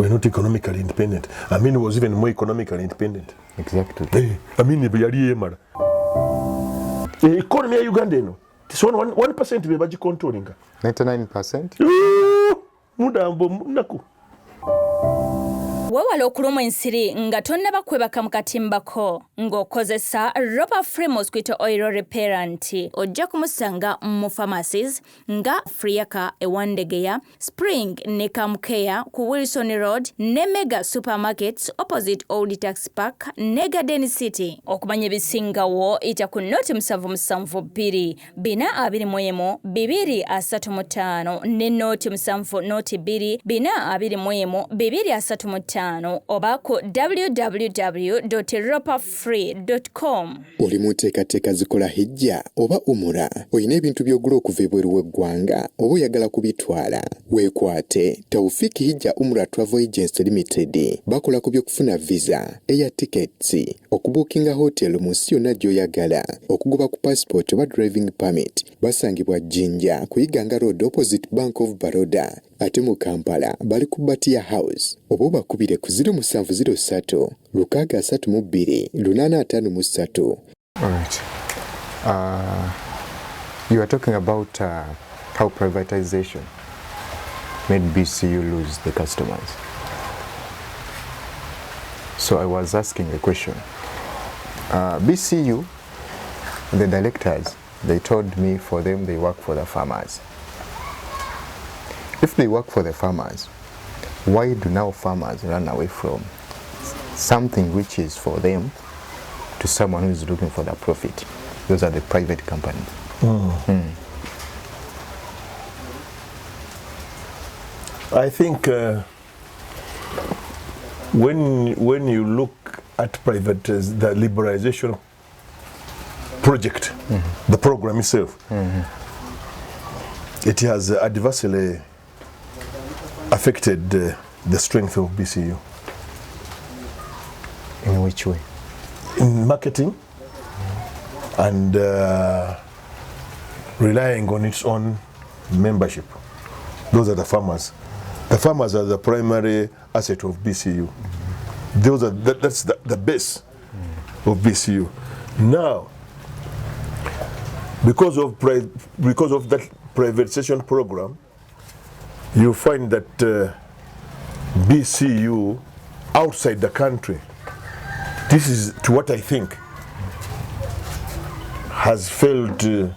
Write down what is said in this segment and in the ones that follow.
were not economically independent. Amin was even more economically independent. Exactly. Amin yali yemala. Economy ya Uganda eno. This 1% be baji controlling. 99%. Mudambo naku. Wewala okulumwa ensiri nga tonnaba kwebaka mu katimbako ng'okozesa Ropa Free Mosquito Oil Repellent ojja kumusanga mu pharmacies nga Friaka ewandegeya, Spring ne Kamukea ku Wilson Road ne Mega Supermarkets opposite Old Tax Park ne Garden City. Okumanya ebisingawo ita ku noti 772 421 235 ne noti 7 noti 2 421 235 oba ku www.ropafree.com. Oli muteekateeka zikola hijja oba umura, olina ebintu by'ogula okuva ebweru w'eggwanga oba oyagala kubitwala, weekwate. Taufiki Hijja Umrah Travel Agency Limited bakola ku by'okufuna visa, air tickets, okubuukinga hotel mu nsi yonna gy'oyagala, okugoba ku passport oba driving permit. Basangibwa Jinja ku Iganga Road opposite Bank of Baroda. Ate mu Kampala bali ku Batia House. Oba bakubire ku 0703 632 853. All right. You are talking about how privatization made BCU lose the customers. So I was asking a question. BCU, the directors, they told me for them they work for the farmers. If they work for the farmers, why do now farmers run away from something which is for them to someone who is looking for the profit? Those are the private companies. I think when you look at the liberalization project, the program itself, it has adversely affected the strength of BCU. In which way? In marketing and relying on its own membership. Those are the farmers. The farmers are the primary asset of BCU. That's the base of BCU. Now, because of that privatization program, you find that BCU outside the country, this is to what I think, has failed to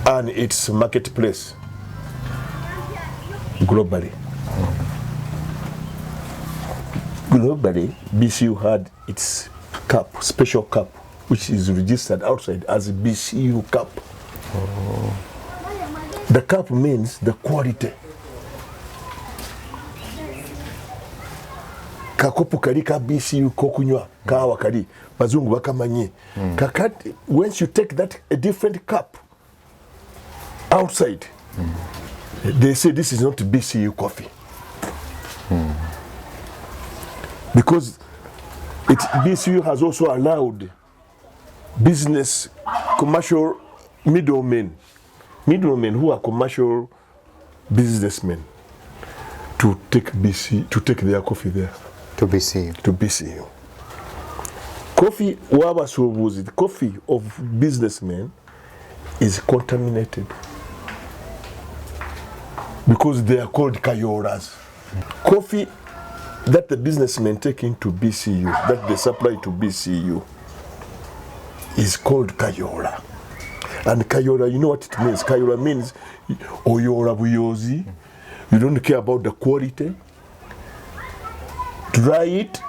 earn its marketplace globally. Globally, BCU had its cup, special cup, which is registered outside as a BCU cup. The cup means the quality. Kakopo kali ka BCU kokunywa kawa kali bazungu bakamanyi. Kakati, once you take that a different cup outside, they say this is not BCU coffee. Because BCU has also allowed business, commercial middlemen who are commercial businessmen to take their coffee there. To BCU. Coffee, the coffee of businessmen is contaminated because they are called kayoras. Coffee that the businessmen take into BCU, that they supply to BCU, is called kayora. And kayora, you know what it means? Kayora means oyora buyozi. You don't care about the quality. Dry it.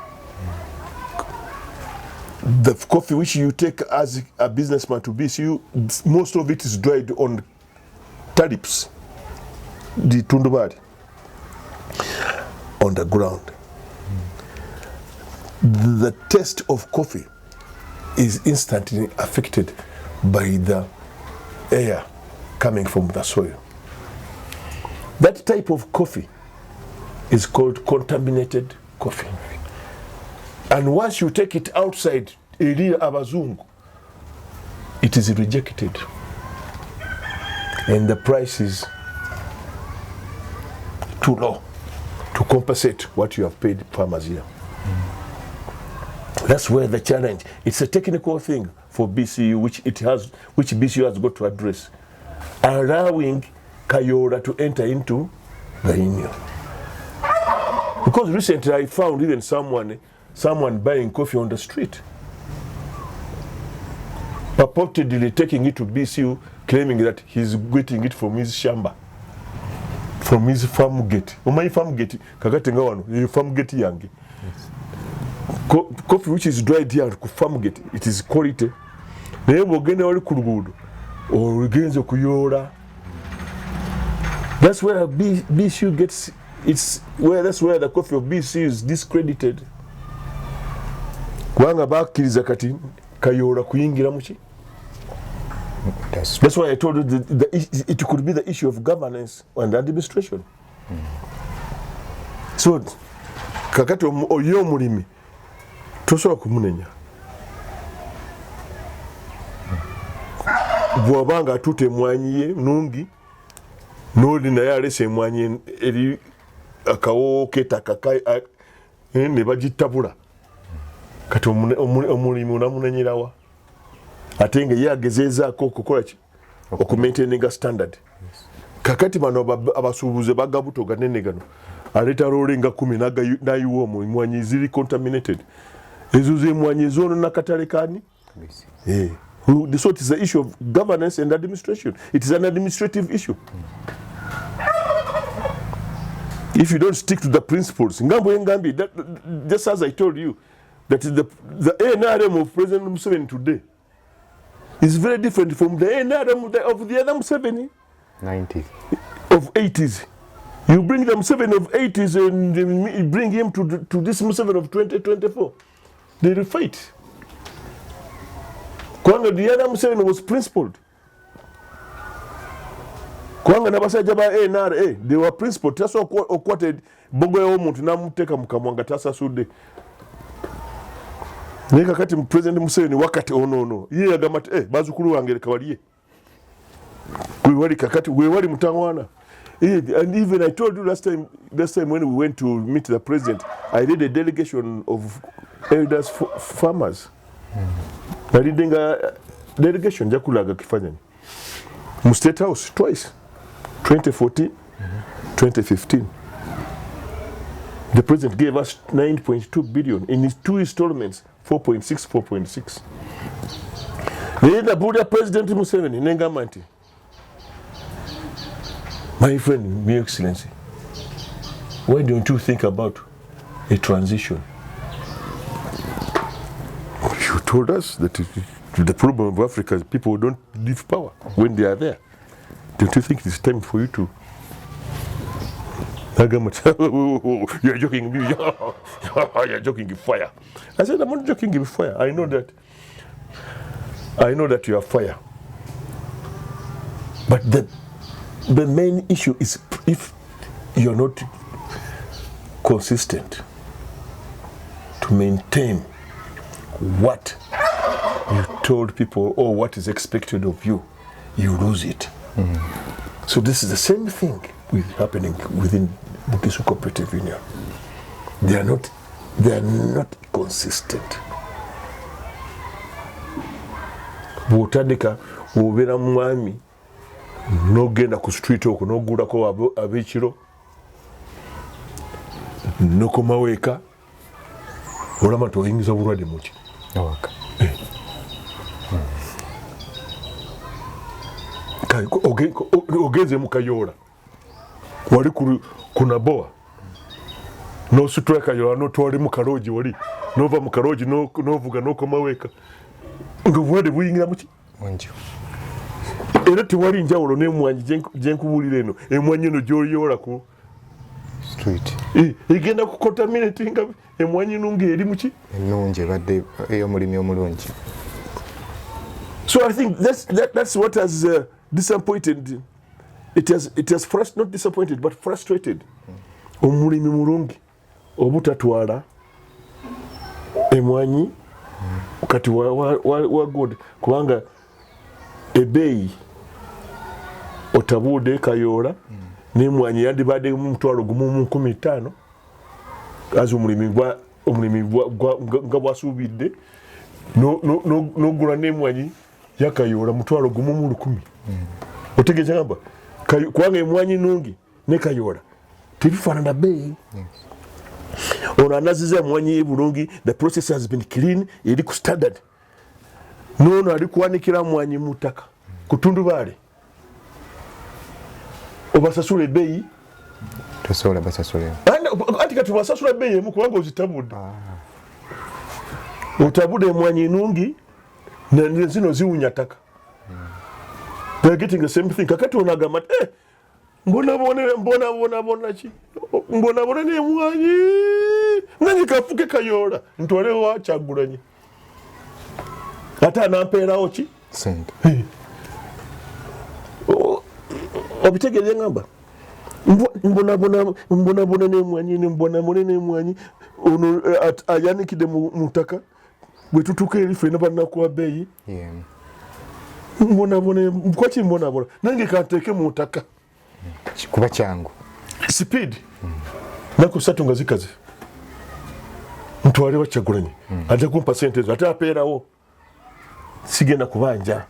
The coffee which you take as a businessman to BCU, most of it is dried on tarips, the tundubari, on the ground. The taste of coffee is instantly affected by the air coming from the soil. That type of coffee is called contaminated coffee. And once you take it outside, it is rejected. And the price is too low. to compensate what you have paid farmers here. That's where the challenge. It's a technical thing for BCU, which BCU has got to address, allowing Kayora to enter into the union. Because recently I found even someone buying coffee on the street, purportedly taking it to BCU, claiming that he's getting it from his shamba, from his farm gate. My farm gate, kagatenga wano, farm gate yange. Coffee which is dried here ku farm gate, it is quality. Naye bwogenda wali ku luguudo ogenze kuyola. That's where BCU gets that's where the coffee of BCU is discredited. Kubanga bakkiriza kati kayola kuyingira muki. That's why I told you it could be the issue of governance and administration. So kakati oyo mulimi tosobola kumunenya. Bwabanga atute emwanyi ye nungi n'oli naye alese emwanyi eri akawo ketaka ne bagitabula kati omulimu namunenyerawa ate nga ye agezeezaako okukola ki okumaintaininga standard. Kakati bano abasuubuze bagabutoga nene gano aleeta loole nga 10 n'ayiwa omumwanyi ziri contaminated. Ezo z'emwanyi ezoonona katale kaani. So it is the issue of governance and administration. It is an administrative issue. If you don't stick to the principles, just as I told you, that the NRM of President Museveni today is very different from the NRM of the other Museveni 90s of 80s. You bring the Museveni of 80s and bring him to this Museveni of 2024. They will fight. Kwanga the other Museveni was principled. Kwanga nabasajja ba NRA, they were principled. That's what okwate Mugoya omuntu namuteka mukamwanga tasasudde. Nika kati President Museveni wakati ono. Ye agamba bazukulu wange kawaliye. Wewali kakati wewali mutangwana. And even I told you last time when we went to meet the president, I did a delegation of elders farmers. I did a delegation jakulaga kifanya mu State House twice, 2014, 2015. The president gave us 9.2 billion in his 2 installments, 4.6. Then the Buddha President Museveni nengamba nti, my friend, Your Excellency, why don't you think about a transition? You told us that the problem of Africa is people don't leave power when they are there. Don't you think it's time for you to? You're joking. You're joking with fire. I said, I'm not joking with fire. I know that you are fire. But the main issue is if you're not consistent to maintain what you told people or what is expected of you, you lose it. So this is the same thing happening within Bukisu Cooperative Union. They are not consistent. Bwotandika wobeera mwami n'ogenda ku street okwo n'ogulako ab'ekiro n'okomawo eka olama nti oyingiza obulwadde muki ogenze mu Kayola wali ku Naboa n'ositula Kayola n'otwale mu Kaloogi wali n'ova mu Kaloogi n'ovuga n'okomawo eka ng'obulwadde buyingira muki era tewali njawulo n'emwanyi gyenkubuulira eno emwanyi eno gy'oyoola ku street egenda ku contaminatinga emwanyi nungi eri muki ennungi ebadde ey'omulimi omulungi. So I think that's what has disappointed. It has not disappointed but frustrated omulimi mulungi obutatwala emwanyi kati wa good kubanga ebeeyi otabuudde Kayola n'emwanyi yandibadde mu mutwalo gumu mu 15 azi omulimi nga bwasuubidde n'ogula n'emwanyi yakayoola mutwalo gumu mu 1000. Otegeeza ngamba kubanga emwanyi nungi ne kayoola tebifaanana bbeeyi. Ono anaziza emwanyi ye bulungi, the process has been clean, eri ku standard. N'ono ali kuwanikira mwanyi mu ttaka ku tundubaale obasasula ebbeeyi tosobola basasula anti kati basasula ebbeeyi emu kubanga ozitabudde. Otabudde emwanyi nungi zino ziwunya ttaka. They're getting the same thing. Kakati ono agamba mbonabona n'emwanyi nange kafuke kayoola ntwalewo Kyagulanyi ate anampeerawo ki sente. Obitegeeze ngamba mbonabona n'emwanyi ono ayanikidde mu ttaka bwe tutuuka eri ffenna bannakuwa bbeeyi kwaki mbonabona nange kanteeke mu ttaka kuba kyangu speed naku 3 nga zikaze ntwalewo Kyagulanyi ajja kumpa sente ezo ate apeerawo sigenda kubanja.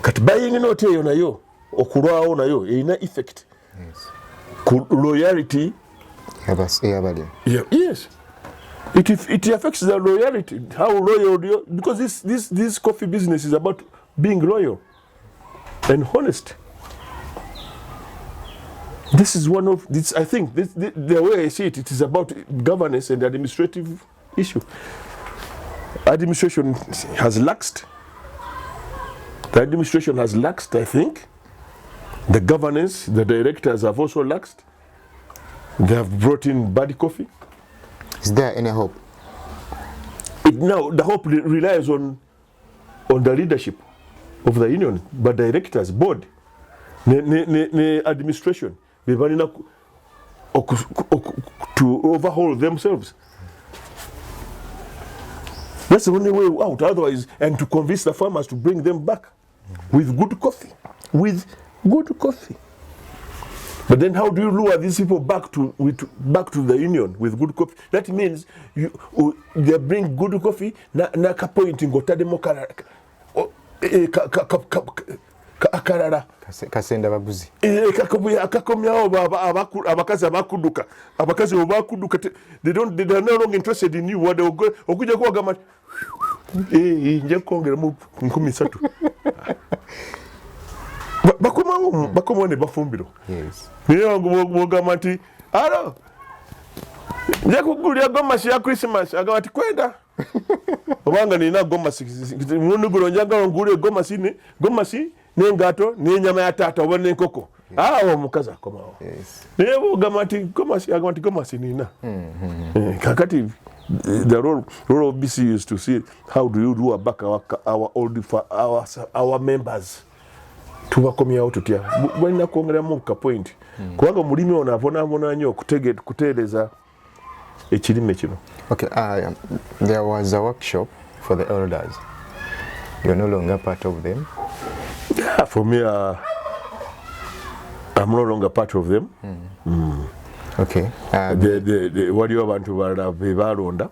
Kati buying note eyo nayo okulwawo nayo erina effect ku loyalty ey'abalimi. Yes, it affects the loyalty, how loyal you, because this coffee business is about being loyal and honest. This is one of this. I think the way I see it, it is about governance and administrative issue. Administration has laxed. The administration has laxed, I think. The governance, the directors have also laxed. They have brought in bad coffee. Is there any hope? Now the hope relies on the leadership of the union, but directors, board, the administration, they want to overhaul themselves. That's the only way out. Otherwise, and to convince the farmers to bring them back with good coffee, But then, how do you lure these people back to the union with good coffee? That means they bring good coffee. Na kapoint ngotademo akarara. Kasenda baguzi. Akakomyawo abakazi abakuduka. Abakazi obakuduka. They are no longer interested in you. What they go okuja kwa gama. Nje kongera mu 13. Bakomawo ne bafumbiro. Yes. Niyo ngogamba nti alo nje kugulira gomasi ya Christmas agamba nti kwenda obanga nina gomasi mundu gulonja ngulire gomasi n'engato n'enyama ya taata oba n'enkoko omukazi akomawo. Naye bwogamba nti gomasi agamba nti gomasi nina. Kakati the role of BCU is to see how do you do back our members. Tubakomyawo tutya balina kwongeramu ka point kubanga mulimi ono abonaabona nnyo kuteereza ekirime kino. Okay, there was a workshop for the elders. You're no longer part of them? Yeah, for me, I'm no longer part of them. Okay. Waliwo abantu balala be balonda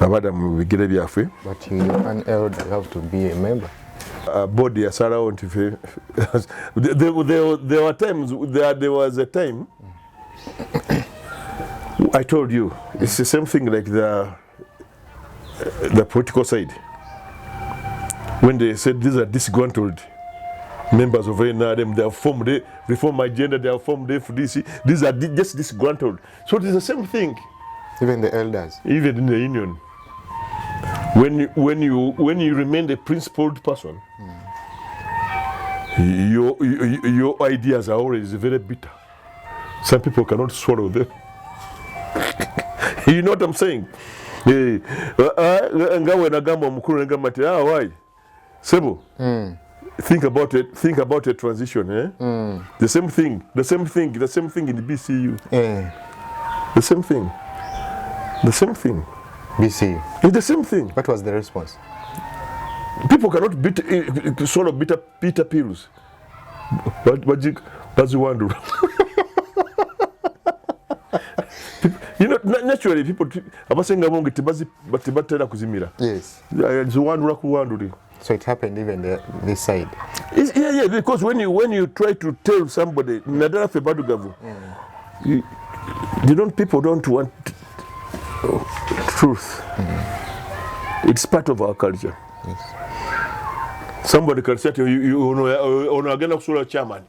abada mu bigere byaffe. But you an elder, you have to be a member. Board yasalawo nti there were times, there was a time I told you it's the same thing like the political side when they said these are disgruntled members of NRM, they have formed the reform agenda, they have formed the FDC, these are just disgruntled. So it is the same thing. Even the elders, even in the union, when you remain a principled person, your ideas are always very bitter. Some people cannot swallow them. You know what I'm saying? Ngawe nagamba omukulu nagamba ati why Sebo, think about a transition, eh? The same thing in the BCU. The same thing BCU. It's the same thing. What was the response? People cannot swallow bitter pills. But baziwandula. You know, naturally people abasenga bonge tebatera kuzimira. Yes. Ziwandula kuwanduli. So it happened even this side. Yeah, because when you try to tell somebody nadala fe badugavu, people don't want truth. It's part of our culture. Yes. Somebody can say to you ono agenda kusula chairman.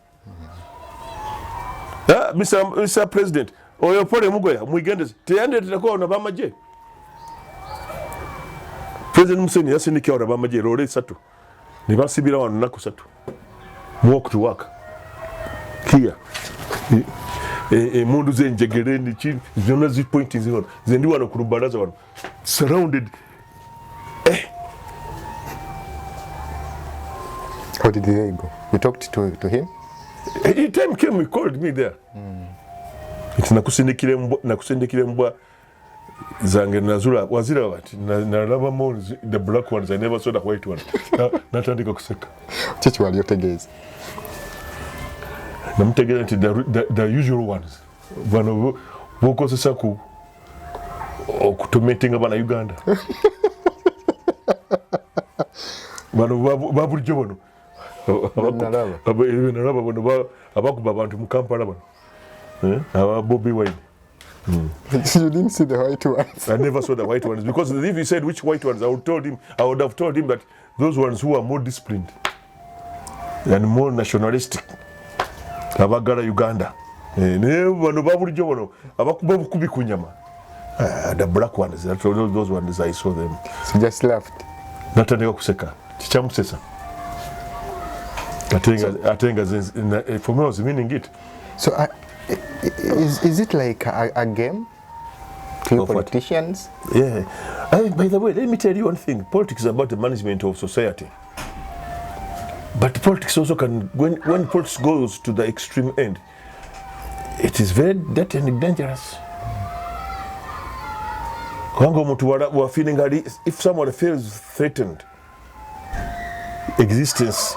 Mr. President, oyo pole Mugoya muigendeze teyande tutakuwa ona bamaje. President Museni yasindikira ona bamaje lole 3 ne basibira wano naku 3 walk to work here mundu zenjegereni chini zona zi point zino zendi wano ku rubaraza wano surrounded. How did they go? You talked to him? He time came, he called me there. Iti nakusindikire mbwa zange nazula wazira wati nalaba more the black ones. I never saw the white ones. Natandika kuseka. Chichi wali yotegezi. Namutegeza nti the usual ones. Bano bokozesa ku okutometinga bana Uganda. Bano babulijjo bano. Nalaba bano abakuba abantu mu Kampala bano. Bobby Wine. You didn't see the white ones. I never saw the white ones because if he said which white ones, I would have told him that those ones who are more disciplined and more nationalistic abagala Uganda. Bano babulijjo bano abakuba bukubi ku nyama. The black ones, those ones I saw them. So just laughed. Natandika kuseka. Chichamusesa. Atenga for me I was meaning it. So is it like a game to you politicians? Yeah. By the way, let me tell you one thing. Politics is about the management of society. But politics also can, when politics goes to the extreme end, it is very dirty and dangerous. If someone feels threatened, existence,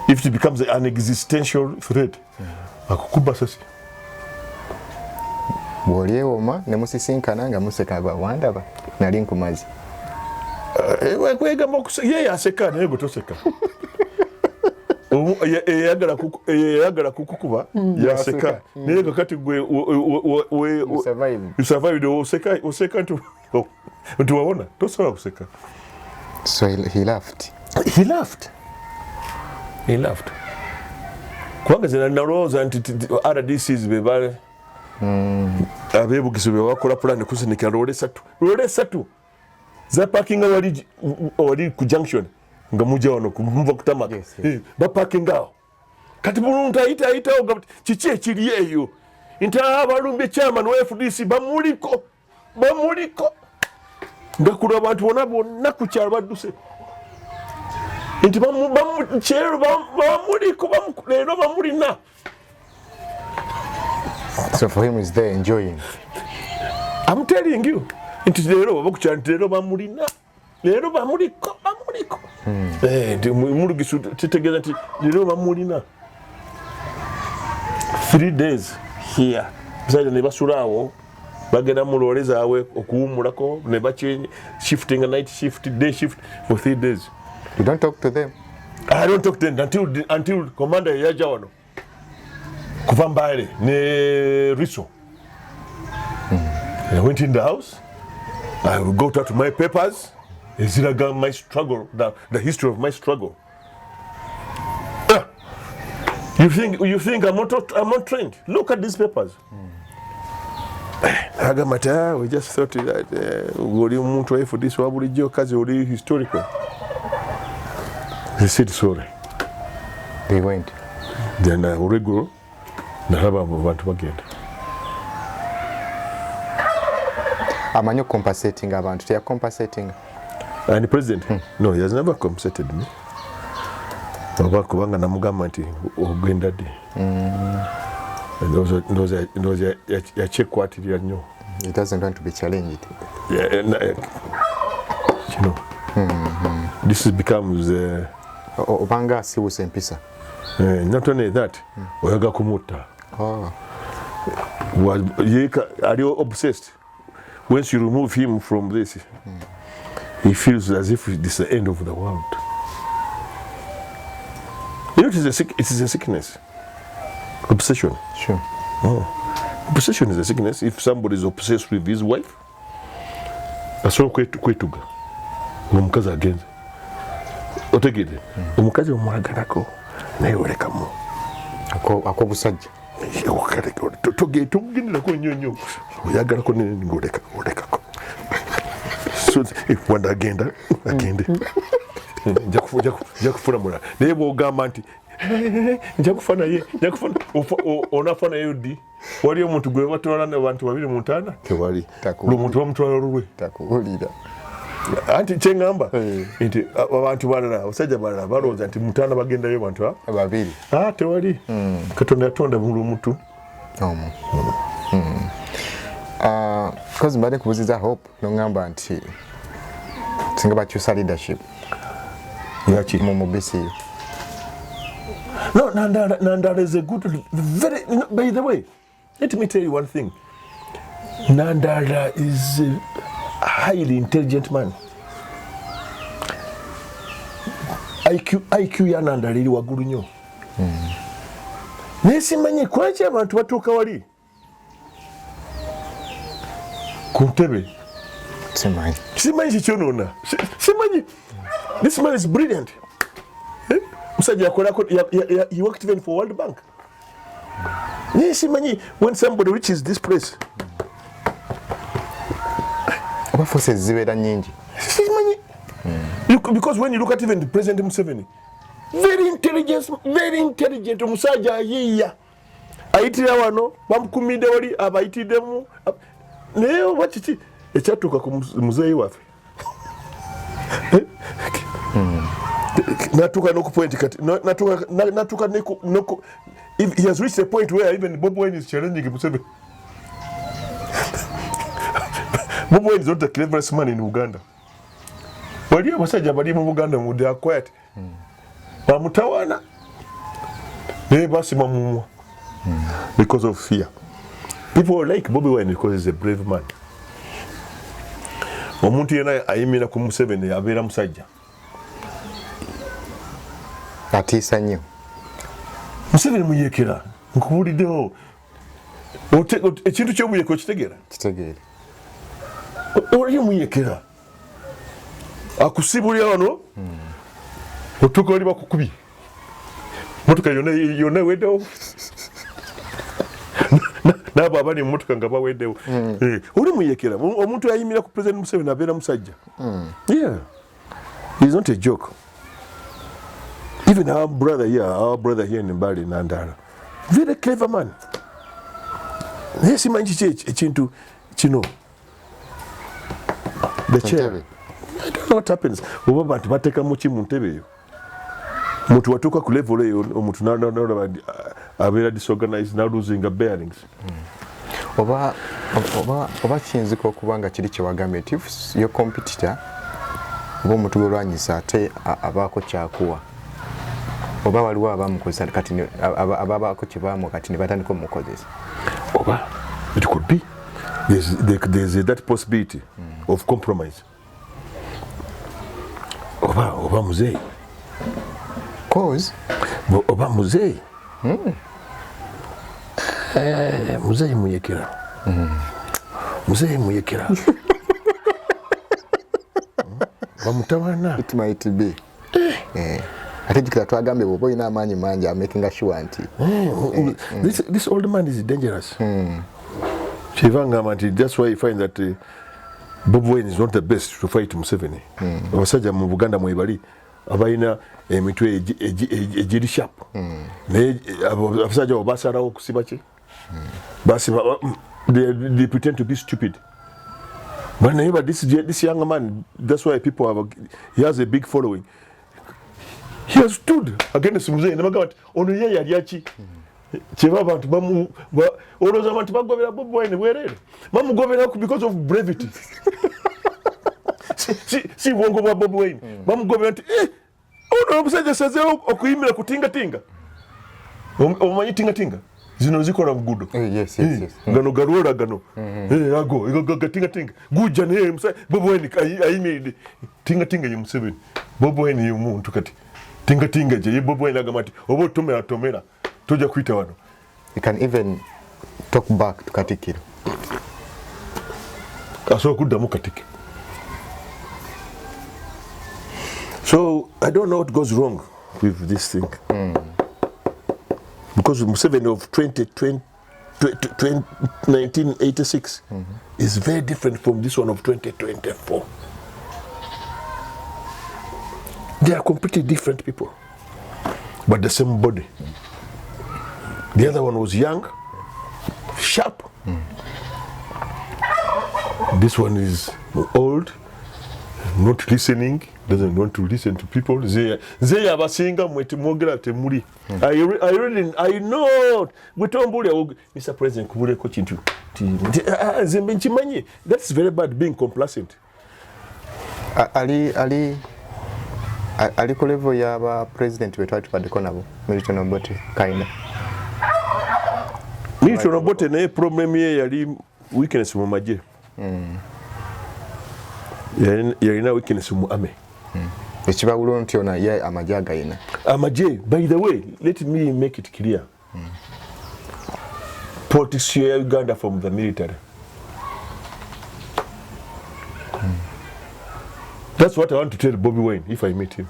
if it becomes an existential threat, akukuba sasi. Bw'olyewoma ne musisinkana nga museka wandaba nali nkumazi. Yeye aseka naye gwe toseka. Eyagala kukukuba yaseka naye kakati gwe you survived oseka nti wawona tosobola kuseka. So he laughed. He laughed. Kubanga zina nalowooza nti RDCs bebale abeebugizi bewakola pulani kusindikira loole 3 za parkinga wali ku junction nga mujja wano kumuva kutamaka. Baparking awo kati buluntu ayitawo kiki ekiri eyo nti abalumbye chairman wa FDC bamuliko nga kulwa abantu bonna ku kyalo badduse nti bamukyero bamuliko leero bamulina. So for him is there enjoying. I'm telling you. Nti leero bakukyalo nti leero bamulina leero bamuliko mulugisu kitegeeza nti leero bamulina 3 days here besides ne basulaawo bagenda mu loole zaabwe okuwumulako ne bachange shifting a night shift day shift for 3 days. You don't talk to them? I don't talk to them until commander yaja wano kuva Mbale ne Riso. I went in the house. I will go to my papers. Eziraga my struggle, the history of my struggle. You think I'm not trained? Look at these papers. Agamata, we just thought that uli muntu wa FDC wabulijjo kazi uli historical. They said sorry. They went. Then regular nalaba abantu bagenda. Amanyo compensating abantu. They are compensating. And the president? No, he has never compensated me. Kubanga namugamba nti ogenda ddi. Ndowooza yakyekwatirira nnyo. He doesn't want to be challenged. This becomes obanga asiwusa empisa. Not only that, oyaga kumutta. Are you obsessed? Once you remove him from this, he feels as if it is the end of the world. You know, it is a sickness. Obsession. Sure. Obsession is a sickness. If somebody is obsessed with his wife, asobola kwetuga omukazi agenze otegedde omukazi omwagalako naye olekamu ak'obusajja togenderako nnyo oyagalako ng'olekako wanda agende nja kufuna mulala naye bw'ogamba nti nja kufa naye onafa naye ddi wali omuntu gwe batwala n'abantu babiri mu ntaana tewali buli omuntu bamutwala lulwe takuwulira anti kyeŋŋamba nti abantu balala abasajja balala balowooza nti mutaana bagendayo bantu babiri tewali katonda yatonda buli omuntu omu kozi mbadde kubuziza hope noŋŋamba nti singa bakyusa leadership mu BCU. No, Nandala is a good, very, by the way, let me tell you one thing. Nandala is a highly intelligent man. IQ ya Nandala iri waggulu nnyo. Naye simanyi lwaki abantu batuuka wali ku ntebe. Simanyi kikyonoona. Simanyi. This man is brilliant. Musajja yakolako, he worked even for World Bank. Naye simanyi when somebody reaches this place. Oba forces zibeera nnyingi. Simanyi. Because when you look at even the President Museveni, very intelligent omusajja ayiiya. Ayitira wano, bamukumidde wali abayitiddemu. Naye oba kiki ekyatuuka ku muzeeyi waffe. Natuka no point kati natuka no he has reached a point where even Bob Wine is challenging Museveni. Bob Wine is not the cleverest man in Uganda. Wali abasajja bali mu Uganda mu they are quiet. Bamutawana. They basima mu because of fear. People like Bobby Wine because he's a brave man. Omuntu yena ayimira ku Museveni abeera musajja. Atiisa nnyo. Museveni muyekera nkubuliddewo ekintu ky'omuyeka okitegeera? Kitegeere. Oli muyekera akusibulira wano otuuka oli bakukubye motoka yonna eweddewo n'abo abali mu motoka nga baweddewo. Oli muyekera omuntu ayimira ku President Museveni abeera musajja. Yeah, he's not a joke. Even our brother here in Mbale Nandala, very clever man. Naye simanyi kiki ekintu kino. The chair. I don't know what happens. Oba abantu bateekamu ki mu ntebe eyo. Omuntu watuuka ku level eyo omuntu abeera disorganized now losing bearings. Oba kiyinzika okuba nga kiri kyewagambye nti yo competitor oba omuntu gw'olwanyisa ate abaako kyakuwa. Oba waliwo abamukozesa kati ababaako kibaamu kati ne batandika omukozesa. Oba it could be there's that possibility of compromise. Oba muzeeyi cause oba muzeeyi muzeeyi muyekera muzeeyi muyekera bamutawana. It might be. Ate jikira twagambye bwoba olina amaanyi mangi amaking sure nti this old man is dangerous. Chivanga nti that's why you find that Bob Wine is not the best to fight Museveni. Abasajja mu Buganda mwebali abalina emitwe ejiri sharp. Naye abasajja obasalawo okusiba ki basiba they pretend to be stupid. But this young man, that's why people he has a big following. He has stood against Museveni. Namaga ono ye yali aki kyeba abantu olowooza abantu bagobera Bobi Wine bwerere bamugobera because of brevity. si bwongo bwa Bobi Wine bamugobera nti ono omusajja asazeewo okuyimira kutingatinga omanyi tingatinga zino zikola mugudo Yes. gano garwola gano ago tingatinga guja naye Bobi Wine ayimiridde tingatinga ye Museveni Bobi Wine ye muntu kati tingatinga je ye Bobi Wine agamba ati oba tomera tojja kuyita wano. You can even talk back to Katikiro. Asobola kuddamu Katikiro. So I don't know what goes wrong with this thing. Because Museveni of 1986 is very different from this one of 2024. They are completely different people, but the same body. The other one was young, sharp. This one is old, not listening, doesn't want to listen to people. They abasinga mwete mwogera temuli. I know Mr. President kubuleko kintu. Zembe nkimanyi. That's very bad, being complacent. Ali ku level y'aba president betwali tupaddeko nabo Milton Obote kaina. Milton Obote naye problem ye yali weakness mu magye. Yalina weakness mu ame. Ekibawulo nti ona ye amagye agayina. Amagye, by the way, let me make it clear. Politics ya Uganda from the military. That's what I want to tell Bobi Wine if I meet him.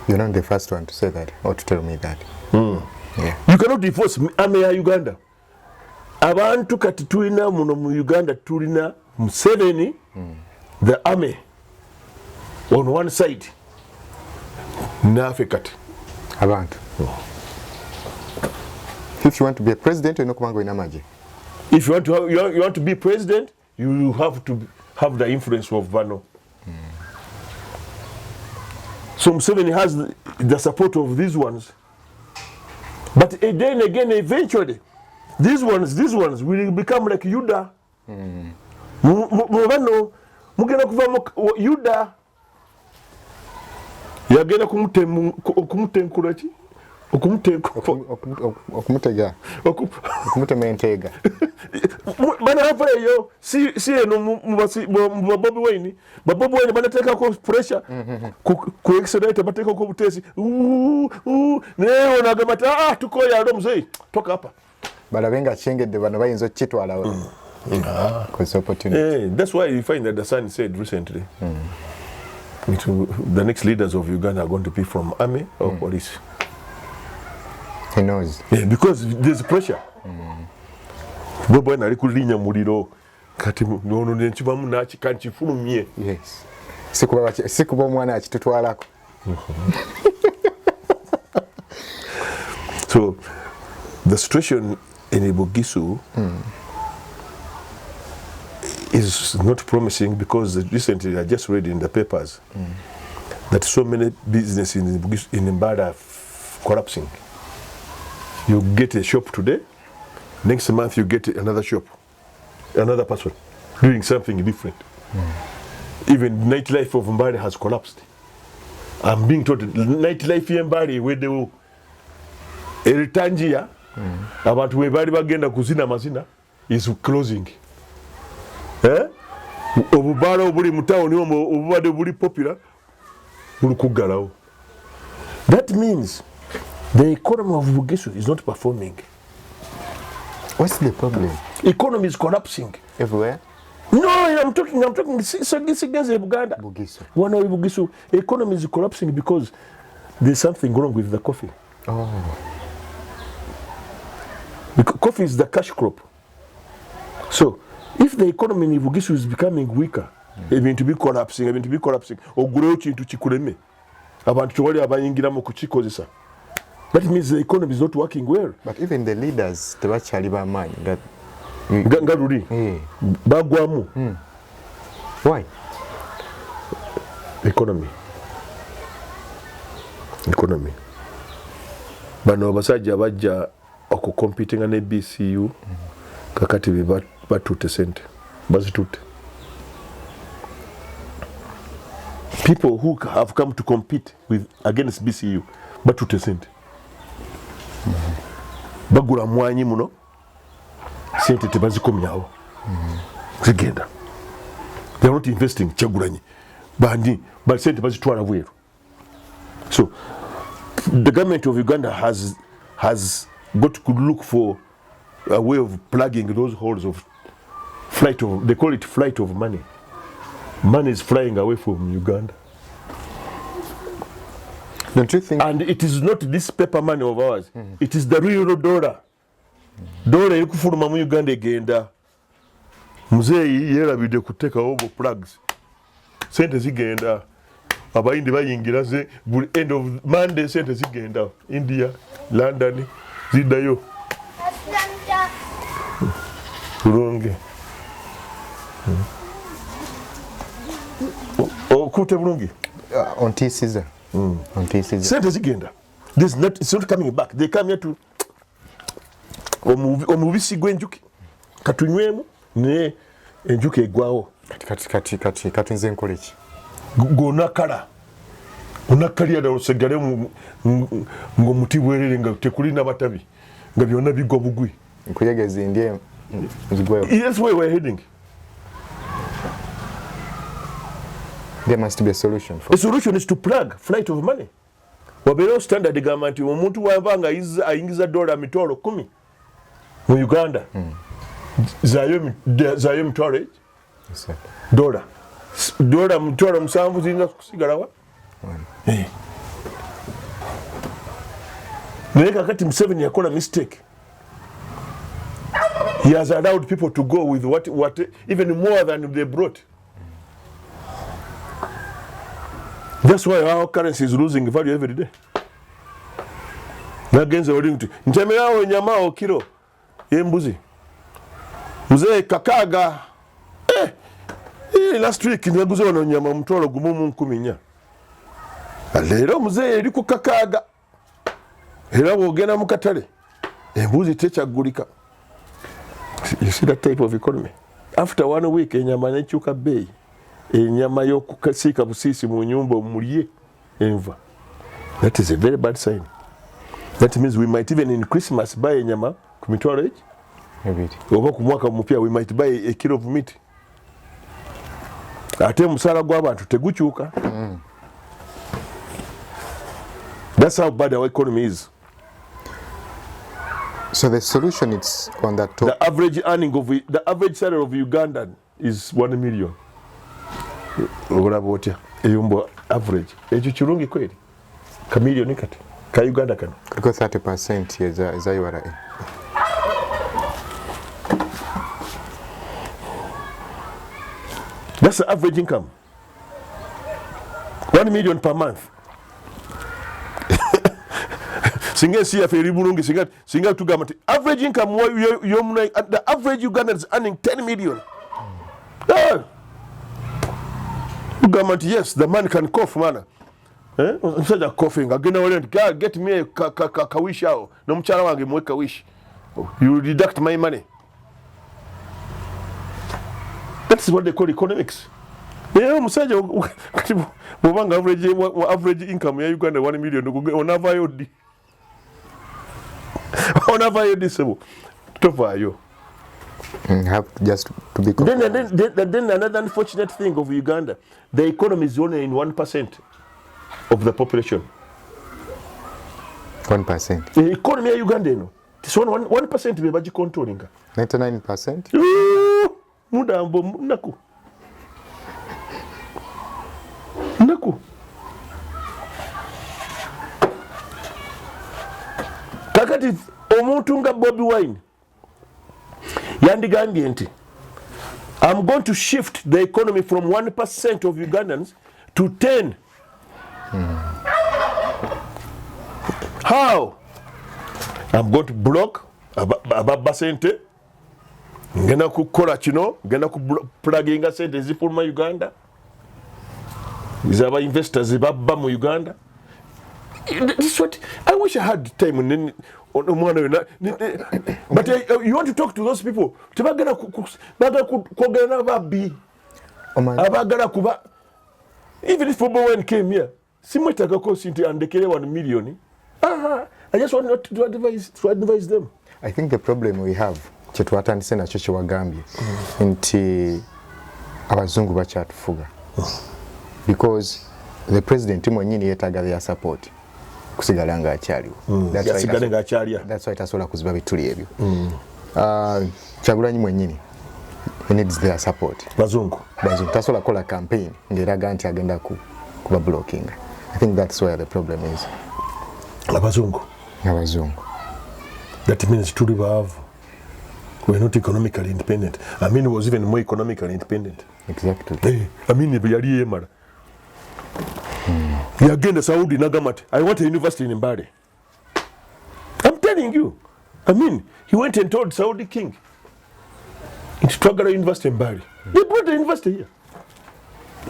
You're not the first one to say that or to tell me that. Yeah. You cannot divorce army ya Uganda. Abantu kati tulina muno mu Uganda tulina Museveni, the army on one side. Nafe kati. Abantu. If you want to be a president, you know kumango ina maji. If you want to be president, you have to have the influence of Vano. So Museveni has the support of these ones. But then again, eventually, these ones will become like Yuda. Mugenda kuva Yuda. Yagenda kumutenkula ki? Okumutega. Okumutementega. Bana hapayo si eno mu Bobi Wine. Bobi Wine banateka ko pressure ku accelerate bateka ko butesi. Ne onagamba tukoya ndo mzee. Toka hapa. Balabenga chengedde bano bayinza kitwala. Cause opportunity. That's why you find that the Sun said recently. The next leaders of Uganda are going to be from army or police. He knows. Yeah, because there's pressure. Bobi Wine ali kulinya muliro kati nono nenchibamu nachi kanchifulumye. Yes. Sikuba mwana akitutwalako. So the situation in Bugisu is not promising because recently I just read in the papers that so many businesses in Mbada are collapsing. You get a shop today, next month you get another shop, another person doing something different. Even nightlife of Mbari has collapsed. I'm being told nightlife in Mbari where they will Eritangia abantu we bali bagenda kuzina mazina is closing. Obubala obuli mu town obubade buli popular buli kugalawo. That means the economy of Bugisu is not performing. What's the problem? Economy is collapsing Everywhere? No, I'm talking so this against Uganda. Bugisu. One of Bugisu economy is collapsing because there's something wrong with the coffee. Because coffee is the cash crop. So if the economy in Bugisu is becoming weaker, even to be collapsing, oguleo kintu kikuleme. Abantu tewali abayingiramu kukikozesa. That means the economy is not working well. But even the leaders, they actually ba mind that Ngaluri. Bagwamu. Why? Economy. Bano basajja bajja okucompeting ne BCU kakati batute sente. Bazitute. People who have come to compete with against BCU batute sente. bagula mwanyi muno sente tebazikomyawo zigenda. They are not investing kyagulanyi bandi but sente bazitwala bweru. So the government of Uganda has got to look for a way of plugging those holes of flight of, they call it flight of money. Money is flying away from Uganda. Don't you think? And it is not this paper money of ours. It is the real dollar. Dollar ekufuluma mu Uganda egenda. Muzeeyi yerabidde kuteekawo obo plugs. Sente zigenda. Abayindi bayingira ze buli end of Monday sente zigenda. India, London, ziddayo. Bulungi. Okute bulungi. On T-Caesar. On T-Caesar. Sente zigenda. It's not coming back. They come here to omubisi gw'enjuki katunywemu ne enjuki egwawo. Kati nze nkole ki? Gonakala. Onakalya da osegale ng'omuti bwerere nga tekuli n'abatabi nga byonna bigwa bugwi. Nkuyegeza ndye nzigweyo. Yes, where we're heading. There must be a solution. The solution is to plug flight of money. Wabeerewo standard gamba nti omuntu wabanga ayingiza dola mitwalo 10 mu Uganda. Zayo mitwalo eki? Yes, sir. Dola mitwalo 7 zirina kusigalawa? Naye kakati Museveni yakola mistake. He has allowed people to go with what even more than they brought. That's why our currency is losing value every day. Nagenze oli nti ntemerawo nyama okiro y'embuzi. Mzee kakaga last week naguze ono nyama mutwalo gumu mu 14. Leero mzee eri ku kakaga. Era bwogenda mu katale embuzi tekyagulika. You see that type of economy. After 1 week enyama nekyuka bei. Enyama y'okukasiika busiisi mu nyumba omulye enva. That is a very bad sign. That means we might even in Christmas buy enyama ku mitwalo eki. Oba ku mwaka mupya we might buy a kilo of meat. Ate musala gw'abantu tegukyuka. That's how bad our economy is. So the solution is on that top. The average salary of Ugandan is 1 million. Olaba otya eyombo average ekyo kirungi kweli ka million kati ka Uganda kano kuliko 30% eza URA. That's the average income. 1 million per month. Singa siya feri bulungi singa tugamba nti average income the average Ugandan is earning 10 million. Government, yes, the man can cough, man. Instead of coughing, get me a kawish out. No mchala wange mweka wish. You deduct my money. That's what they call economics. Yeah, musaja bobanga average income ya Uganda 1 million onavayo sebo. Tovayo. Have just to be then another unfortunate thing of Uganda, the economy is only in 1% of the population. 1%. The economy of Uganda, it's 1% be baji controlling. 99%. Mudambo naku. Kakati omuntu nga Bobi Wine yandigambye nti I'm going to shift the economy from 1% of Ugandans to 10. How? I'm going to block ababba sente ngenda kukola kino ngenda kupluginga sente zifuluma Uganda zaba investors babba mu Uganda. This is what I wish I had time. But you want to talk to those people. Tebagala kogana babi. Abagala kuba. Even if Bobi Wine came here, simwetaga ko sinti andekele 1 million. I just want not to advise them. I think the problem we have kyetwatandise nakyo kyewagambye nti abazungu bakyatufuga because the president mwenyini yeetaaga their support kusigala nga akyaliwo. That's why tasobola kuziba bituli ebyo. Kyagulanyi mwenyini he needs their support. Bazungu tasobola kukola campaign ng'eraga nti agenda kuba blocking. I think that's where the problem is. Abazungu that means tuli baavu. We're not economically independent. I mean, it was even more economically independent. Exactly. Hey, I mean, yali yemara. Yagenda Saudi nagamati. I want a university in Mbale. I'm telling you. I mean, he went and told Saudi king. It's Twagala University in Mbale. They brought the university here.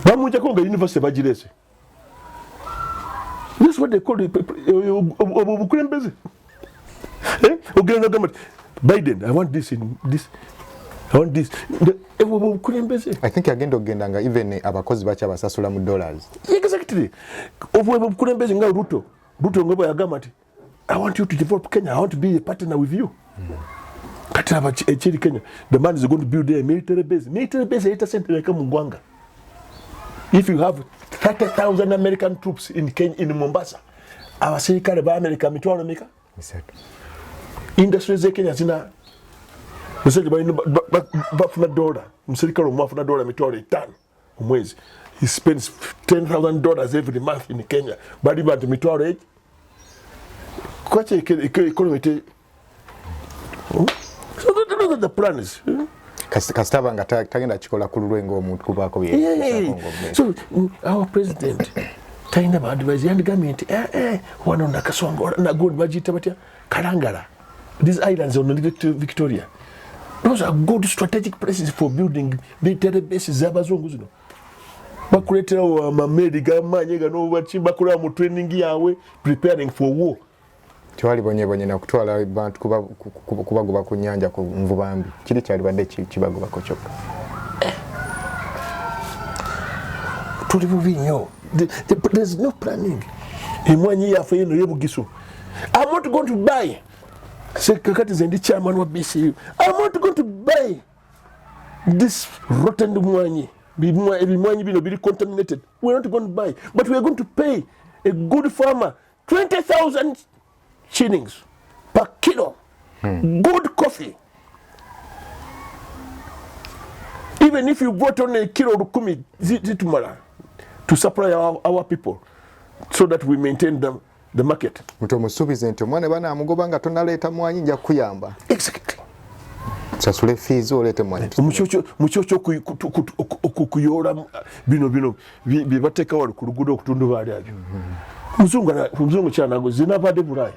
Bamuja konga university bajirese. That's what they call it. Obukulembeze. Ogenda nagamati. Biden, I want this in this. I want this. I think agenda ogendanga even abakozi bacha basasula mu dollars. Exactly. Obukulembeze nga Ruto ngoba yagamba ati I want you to develop Kenya. I want to be a partner with you. Kati abachiri Kenya. The man is going to build a military base. Military base is 8% like Mugwanga. If you have 30,000 American troops in Kenya, in Mombasa, abasirikale ba America mitwalo meka. Exactly. Industries ze Kenya zina musajja bafuna dola musirikale omwafuna dola mitwalo 5 omwezi. He spends $10,000 every month in Kenya. Bali bantu mitwalo 8. Kwache economy. So those are the plans. Kasitaba nga tagenda kikola ku lulwengo omuntu kubaako bye. So our president taina ba advise and government wano nakasongo na good bagita batya Kalangala. These islands on Victoria. Those are good strategic places for building military bases z'abazungu zino. Bakuletera amameri gamanye gano bachimba kula mu training yawe preparing for war. Twali bonye na kutwala abantu kubagoba ku nyanja ku nvubambi. Kiri kyali bande kibagoba ko kyokka. Tuli bubinyo. There's no planning. Imwanyi yafe yino yebugiso. I'm not going to buy. Kakati zendi chairman wa BCU. I'm not going to buy this rotten mwanyi. Mwanyi bino bili contaminated. We're not going to buy. But we're going to pay a good farmer 20,000 shillings per kilo. Good coffee. Even if you bought on a kilo rukumi zitumala to supply our people so that we maintain the market. Mutomusubize nti omwana bana amugoba nga tonaleeta mwanyi nja kuyamba. Exactly. Sasule fees olete mwanyi. Muchocho kuyola bino bibateka wali ku luguudo okutundu baali abyo. Muzungu kyanago zinavadde Bulaya.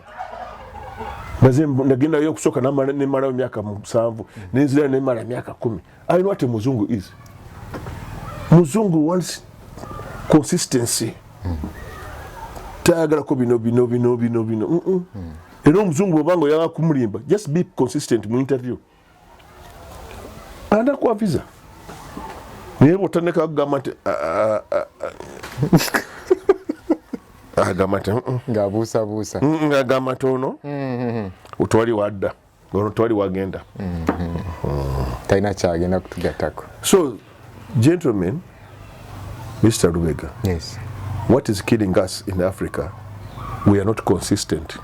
Baze nagenda yo kusoka ne mara myaka 7 n'enzira ne mara myaka 10. I know what a muzungu is. Muzungu wants consistency. Tagala ko bino. Ero muzungu obango yanga kumulimba. Just be consistent mu interview. Anda kwa visa. Niye botaneka kugamba agamate ngabuusabuusa agamate ono utwali wadda ono twali wagenda talina kyagenda kutugatako. So gentlemen, Mr. Lubega, yes, what is killing us in Africa? We are not consistent.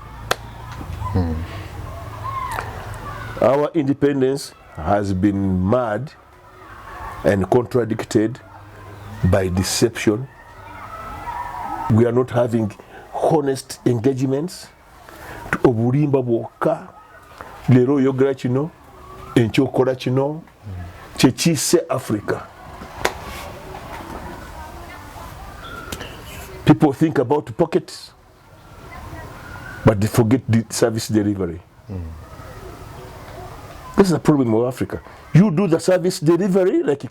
Our independence has been marred and contradicted by deception. We are not having honest engagements. Obulimba bwokka lero yogera kino enkyokola kino kyekise Africa. People think about pockets, but they forget the service delivery. This is the problem of Africa. You do the service delivery like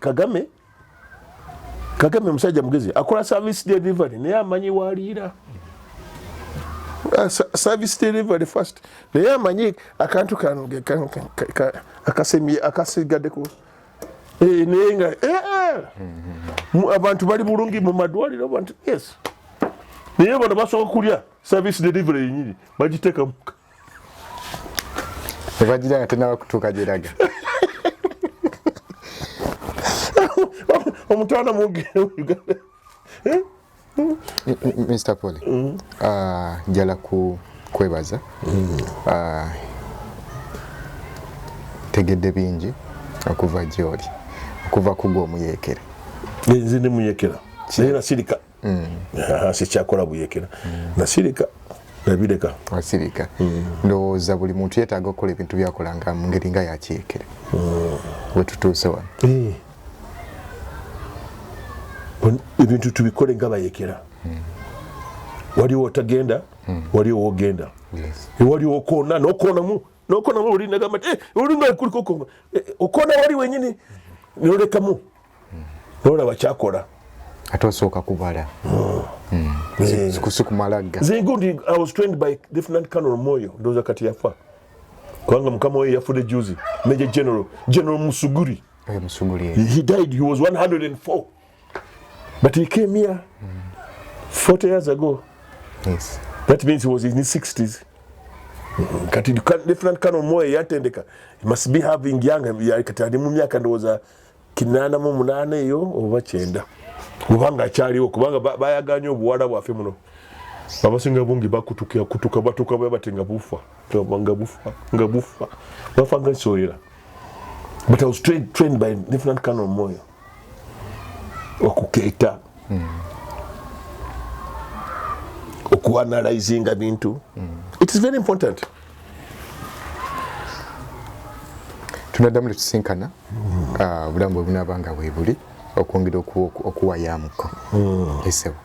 Kagame musajja mugezi akola service delivery naye amanyi waliira. Service delivery first naye amanyi akantu akasigaddeko naye nga abantu bali bulungi mu madwaliro abantu yes naye bano basobola kulya service delivery yenyini bagiteeka muka. Ebagira tena bakutuka jiraga. Omutwana muge Uganda. Mr. Pole. Jala kwebaza. Tegedde bingi okuva gyoli. Okuva kugwa omuyekera. Nzine muyekera. Sina sirika. Sikyakola buyekera. Nasirika. Nabireka. Wasirika. Ndowooza buli muntu yeetaaga okukola ebintu byakolanga mu ngeri nga yakiyekera. We tutuuse wano. Ebintu tubikole nga bayekera. Waliwo otagenda, waliwo ogenda. Waliwo okona, n'okonamu oli nagamba oli nga kuliko okona wali wenyini n'olekamu. N'olaba kyakola. Ate osooka kubala. Sikumalaga. Zingundi, I was trained by Lieutenant Colonel Moyo, ndoza kati yafa. Kwanga mukama we yafude juzi, Major General Musuguri. Musuguri. He died, he was 104. But he came here 40 years ago. Yes. That means he was in his 60s. Kati Lieutenant Colonel Moyo yatendeka. He must be having young, kati ali mu myaka ndowooza 88 eyo oba 9. Kubanga akyaliwo kubanga bayaganye obuwala bwaffe muno. Abasinga bungi kutuka bati nga bufa. Nga bufa. Bafa nga nsoyera. But I was trained by Lieutenant Colonel Moyo. Okukeeta. Okuanalyzing bintu. It is very important. Tunaddamu tusinkana bulambo bunabanga bwe buli okwongera okuwayamuko. Esebo.